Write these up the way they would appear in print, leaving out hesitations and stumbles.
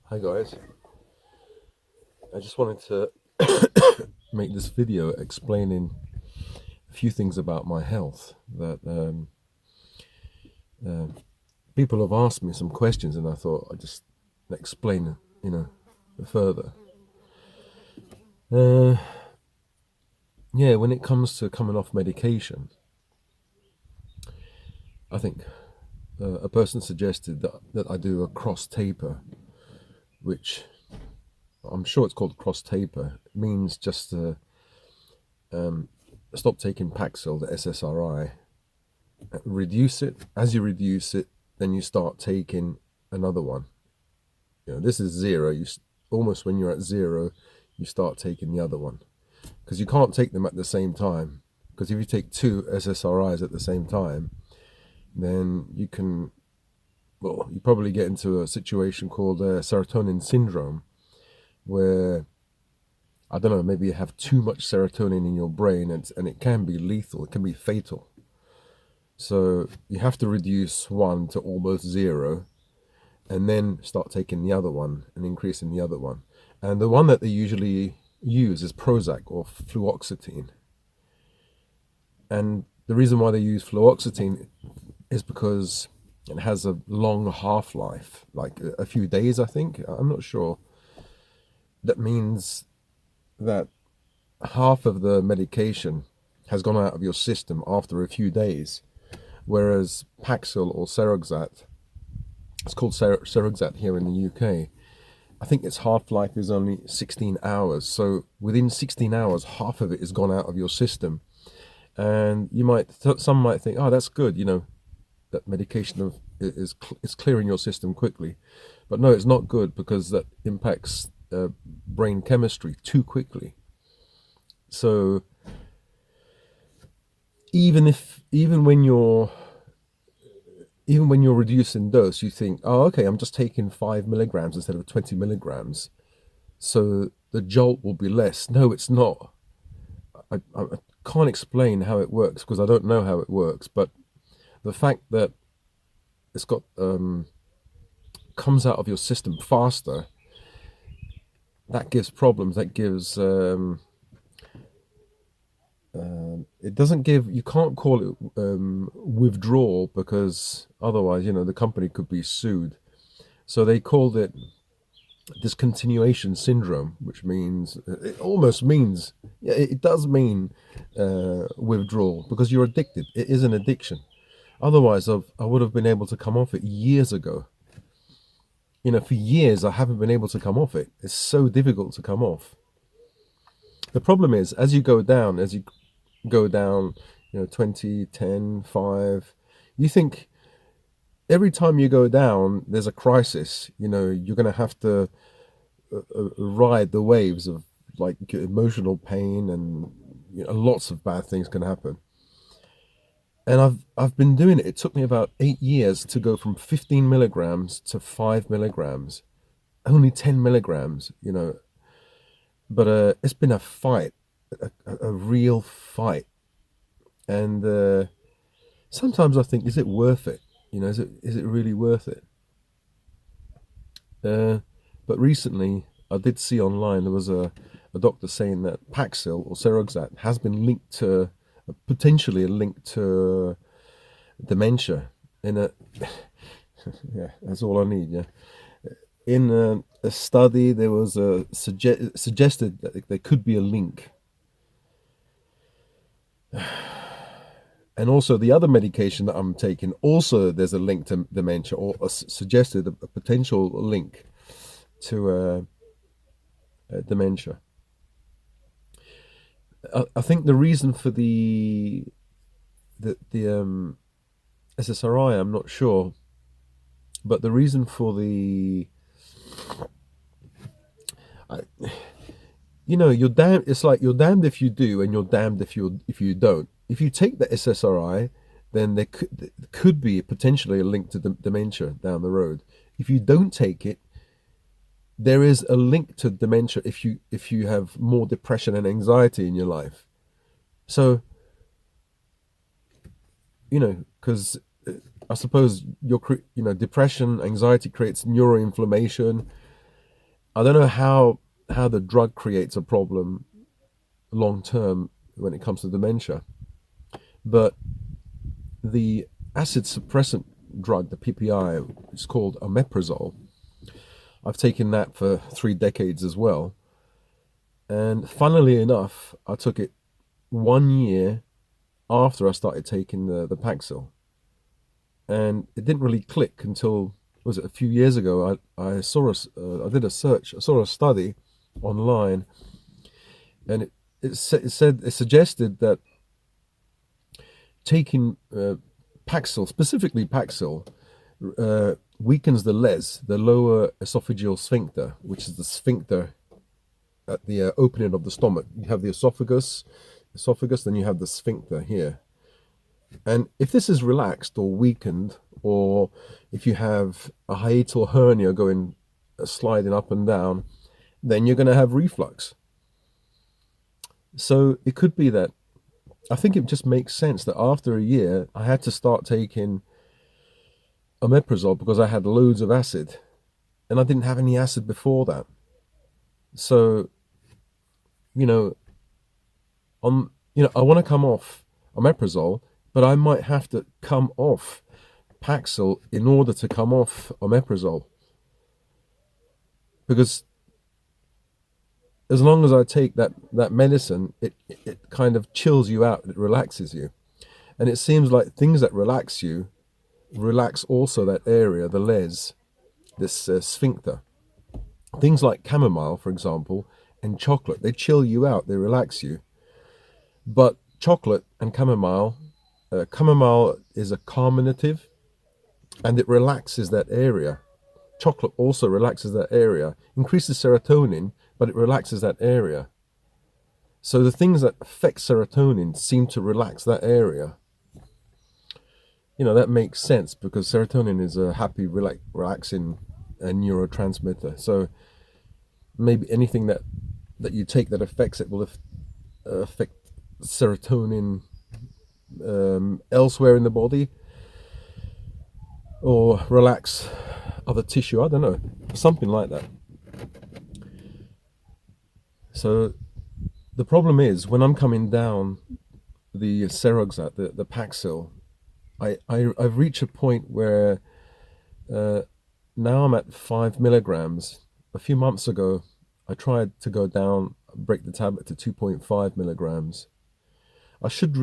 Hi guys, I just wanted to make this video explaining a few things about my health that uh, people have asked me some questions, and I thought I'd just explain, further. Uh, yeah, when it comes to coming off medication, I think a person suggested that I do a cross taper, which I'm sure it's called cross taper. It means just to stop taking Paxil, the SSRI, reduce it. As you reduce it, then you start taking another one. This is zero. Almost when you're at zero, you start taking the other one, because you can't take them at the same time. Because if you take two SSRIs at the same time, then you probably get into a situation called serotonin syndrome, where I don't know, maybe you have too much serotonin in your brain, and it can be lethal. It can be fatal. So you have to reduce one to almost zero, and then start taking the other one and increasing the other one. And the one that they usually use is Prozac or fluoxetine. And the reason why they use fluoxetine is because it has a long half-life, like a few days, I think. I'm not sure. That means that half of the medication has gone out of your system after a few days, whereas Paxil or Seroxat, it's called Seroxat here in the UK, I think its half-life is only 16 hours. So within 16 hours, half of it is gone out of your system. And some might think, oh, that's good, that medication is clearing your system quickly. But no, it's not good, because that impacts brain chemistry too quickly. So even when you're reducing dose, you think, oh, okay, I'm just taking 5 milligrams instead of 20 milligrams, so the jolt will be less. No, it's not. I can't explain how it works, because I don't know how it works, but the fact that it's got comes out of your system faster, that gives problems. That gives it doesn't give, you can't call it withdrawal, because otherwise, the company could be sued. So they called it discontinuation syndrome, which means, it almost means, yeah, it does mean withdrawal, because you're addicted. It is an addiction. Otherwise, I would have been able to come off it years ago. For years, I haven't been able to come off it. It's so difficult to come off. The problem is, as you go down, 20, 10, 5, you think every time you go down, there's a crisis. You're going to have to ride the waves of, like, emotional pain, and lots of bad things can happen. And I've been doing it. It took me about 8 years to go from 15 milligrams to 5 milligrams, only 10 milligrams, But it's been a fight, a real fight. And sometimes I think, is it worth it? Is it really worth it? But recently, I did see online, there was a doctor saying that Paxil or Seroxat has been linked to, potentially linked to dementia. In a Yeah, that's all I need. Yeah, in a study, there was suggested that there could be a link. And also the other medication that I'm taking, also there's a link to dementia, or suggested a potential link to dementia. I think the reason for the SSRI, I'm not sure, but the reason for the, I, you're damned. It's like you're damned if you do, and you're damned if you don't. If you take the SSRI, then there could be potentially a link to dementia down the road. If you don't take it, there is a link to dementia if you have more depression and anxiety in your life. So, because I suppose depression, anxiety creates neuroinflammation, I don't know how the drug creates a problem long term when it comes to dementia, but the acid suppressant drug, the PPI, is called Omeprazole. I've taken that for 3 decades as well. And funnily enough, I took it 1 year after I started taking the Paxil. And it didn't really click until, was it a few years ago? I saw I did a search, I saw a study online, and it suggested that taking Paxil, specifically Paxil, weakens the les, the lower esophageal sphincter, which is the sphincter at the opening of the stomach. You have the esophagus, then you have the sphincter here. And if this is relaxed or weakened, or if you have a hiatal hernia going sliding up and down, then you're going to have reflux. So it could be that, I think it just makes sense that after a year I had to start taking omeprazole because I had loads of acid, and I didn't have any acid before that. So, you know, I want to come off omeprazole, but I might have to come off Paxil in order to come off omeprazole, because as long as I take that medicine, it kind of chills you out, it relaxes you. And it seems like things that relax you relax also that area, the les, this sphincter. Things like chamomile, for example, and chocolate, they chill you out, they relax you. But chocolate and chamomile is a carminative, and it relaxes that area. Chocolate also relaxes that area, increases serotonin, but it relaxes that area. So the things that affect serotonin seem to relax that area. That makes sense because serotonin is a happy, relaxing neurotransmitter. So maybe anything that you take that affects it will affect serotonin elsewhere in the body, or relax other tissue. I don't know, something like that. So the problem is when I'm coming down the Seroxat, the Paxil, I've reached a point where now I'm at 5 milligrams. A few months ago, I tried to go down, break the tablet to 2.5 milligrams. I should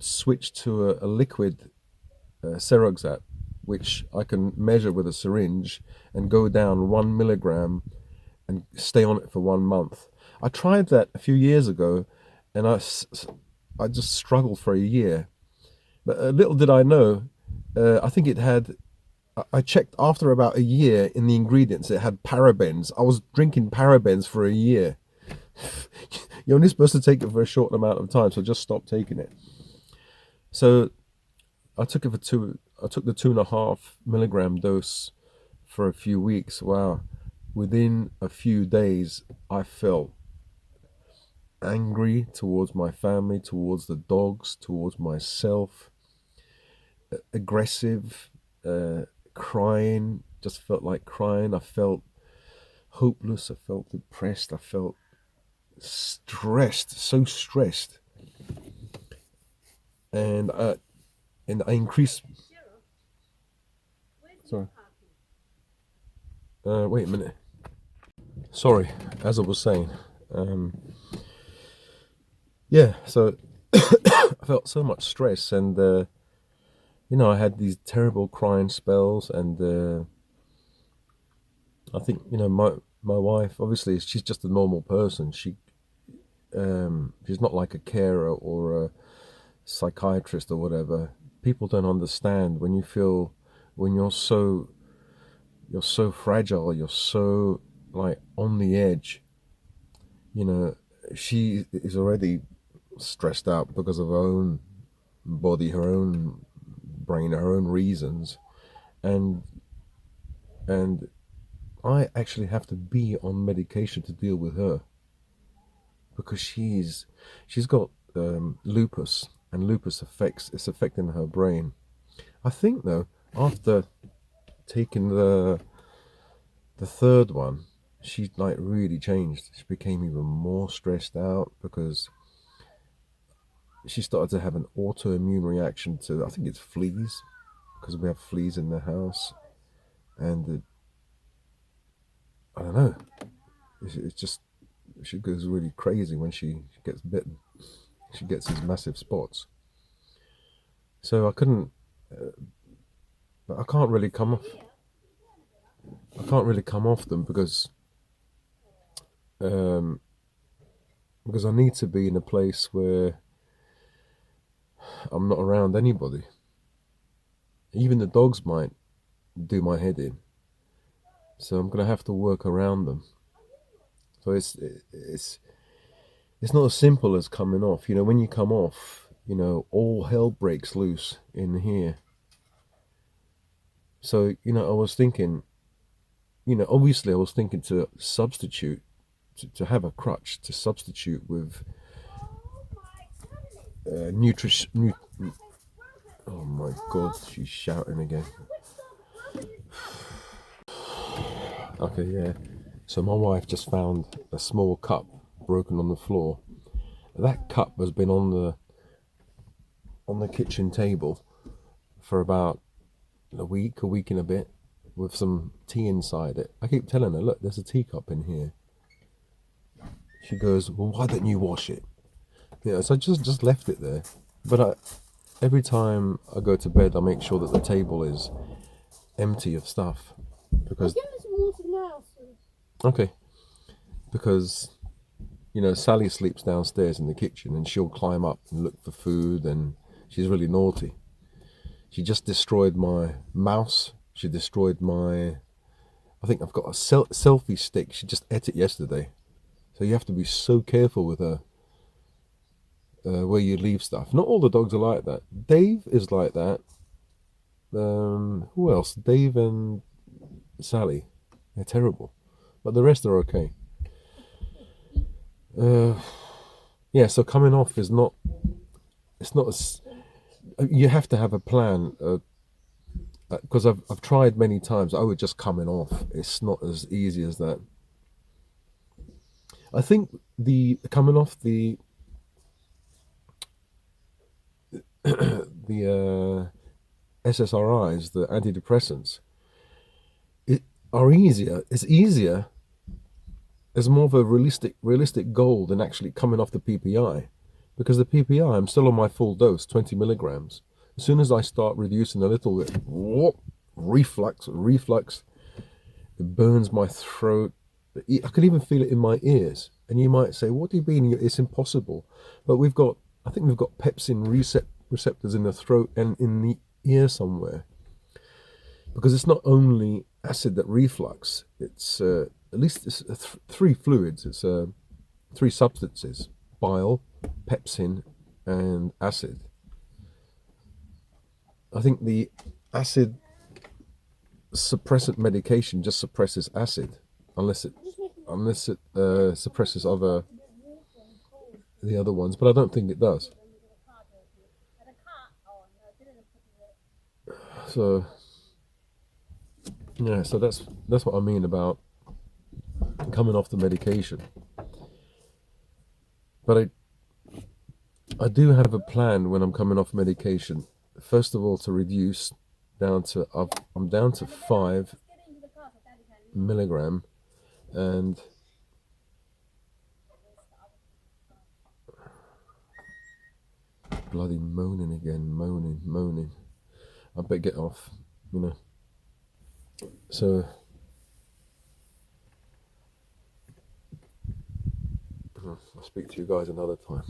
switch to a liquid Seroxat, which I can measure with a syringe and go down 1 milligram and stay on it for 1 month. I tried that a few years ago, and I just struggled for a year. But little did I know, I think it had, I checked after about a year in the ingredients, it had parabens. I was drinking parabens for a year. You're only supposed to take it for a short amount of time, so just stop taking it. So I took it I took the 2.5 milligram dose for a few weeks. Wow. Within a few days, I felt angry towards my family, towards the dogs, towards myself, aggressive, crying, just felt like crying. I felt hopeless, I felt depressed, I felt stressed, so stressed. And I increased. Sorry. Wait a minute. Sorry, as I was saying. Yeah, so I felt so much stress, and I had these terrible crying spells, and I think my wife, obviously she's just a normal person. She's not like a carer or a psychiatrist or whatever. People don't understand when you're so fragile, you're so like on the edge. She is already stressed out because of her own body, her own brain, her own reasons, and I actually have to be on medication to deal with her because she's got lupus, and lupus it's affecting her brain. I think though, after taking the third one, she like really changed. She became even more stressed out because she started to have an autoimmune reaction to, I think it's fleas, because we have fleas in the house. And I don't know, it's just, she goes really crazy when she gets bitten. She gets these massive spots. So I couldn't, but I can't really come off. I can't really come off them um, because I need to be in a place where I'm not around anybody. Even the dogs might do my head in, so I'm gonna have to work around them. So it's not as simple as coming off. You know, when you come off, you know, all hell breaks loose in here. So, you know, I was thinking, you know, obviously I was thinking to substitute, to have a crutch to substitute with nutrition. Oh my God, she's shouting again. Okay, yeah. So my wife just found a small cup broken on the floor. That cup has been on the kitchen table for about a week and a bit, with some tea inside it. I keep telling her, look, there's a teacup in here. She goes, well, why don't you wash it? Yeah, so I just left it there. But every time I go to bed, I make sure that the table is empty of stuff. Because okay, because you know, Sally sleeps downstairs in the kitchen, and she'll climb up and look for food, and she's really naughty. She just destroyed my mouse. She destroyed my, I think I've got a selfie stick. She just ate it yesterday. So you have to be so careful with her, where you leave stuff. Not all the dogs are like that. Dave is like that. Who else? Dave and Sally. They're terrible. But the rest are okay. Yeah, so coming off is not, it's not as, you have to have a plan, because I've tried many times. I would just coming off. It's not as easy as that. I think the coming off the the SSRIs, the antidepressants, are easier. It's easier. It's more of a realistic goal than actually coming off the PPI, because the PPI, I'm still on my full dose, 20 milligrams. As soon as I start reducing a little bit, whoop, reflux, it burns my throat. I can even feel it in my ears. And you might say, what do you mean? It's impossible. But I think we've got pepsin receptors in the throat and in the ear somewhere. Because it's not only acid that reflux, it's at least it's three fluids. It's three substances: bile, pepsin, and acid. I think the acid suppressant medication just suppresses acid, unless it suppresses the other ones, but I don't think it does. So yeah, so that's what I mean about coming off the medication. But I do have a plan when I'm coming off medication. First of all, to reduce down to, I'm down to 5 milligram, and bloody moaning again, moaning. I better get off, you know. So I'll speak to you guys another time.